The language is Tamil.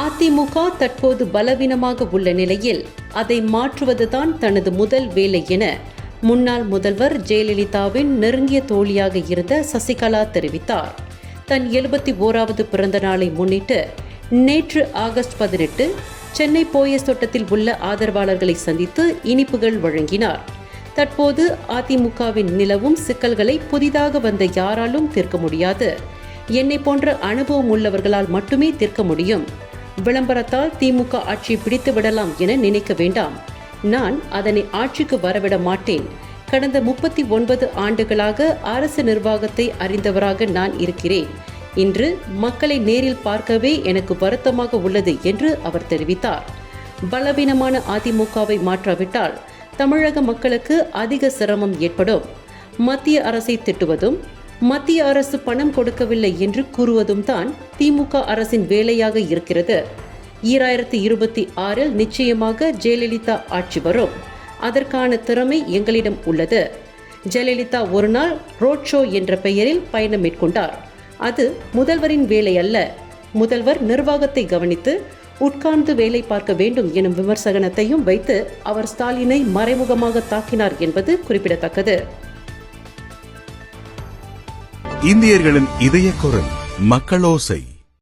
அதிமுக தற்போது பலவீனமாக உள்ள நிலையில் அதை மாற்றுவதுதான் தனது முதல் வேலை என முன்னாள் முதல்வர் ஜெயலலிதாவின் நெருங்கிய தோழியாக இருந்த சசிகலா தெரிவித்தார். தன் 71வது பிறந்த நாளை முன்னிட்டு நேற்று ஆகஸ்ட் 18 சென்னை போயஸ் தோட்டத்தில் உள்ள ஆதரவாளர்களை சந்தித்து இனிப்புகள் வழங்கினார். தற்போது அதிமுகவின் நிலவும் சிக்கல்களை புதிதாக வந்த யாராலும் தீர்க்க முடியாது. என்னை போன்ற அனுபவம் உள்ளவர்களால் மட்டுமே தீர்க்க முடியும். விளம்பரத்தால் திமுக ஆட்சியை பிடித்து விடலாம் என நினைக்க வேண்டாம். நான் அதனை ஆட்சிக்கு வரவிட மாட்டேன். கடந்த 39 ஆண்டுகளாக அரசு நிர்வாகத்தை அறிந்தவராக நான் இருக்கிறேன். இன்று மக்களை நேரில் பார்க்கவே எனக்கு வருத்தமாக உள்ளது என்று அவர் தெரிவித்தார். பலவீனமான அதிமுகவை மாற்றாவிட்டால் தமிழக மக்களுக்கு அதிக சிரமம் ஏற்படும். மத்திய அரசை திட்டுவதும் மத்திய அரசு பணம் கொடுக்கவில்லை என்று கூறுவதும் தான் திமுக அரசின் வேலையாக இருக்கிறது. 2026 நிச்சயமாக ஜெயலலிதா ஆட்சி வரும். அதற்கான திறமை எங்களிடம் உள்ளது. ஜெயலலிதா ஒரு நாள் ரோட் ஷோ என்ற பெயரில் பயணம் மேற்கொண்டார். அது முதல்வரின் வேலை அல்ல. முதல்வர் நிர்வாகத்தை கவனித்து உட்கார்ந்து வேலை பார்க்க வேண்டும் எனும் விமர்சனத்தையும் வைத்து அவர் ஸ்டாலினை மறைமுகமாக தாக்கினார் என்பது குறிப்பிடத்தக்கது. இந்தியர்களின் இதய குரல் மக்களோசை.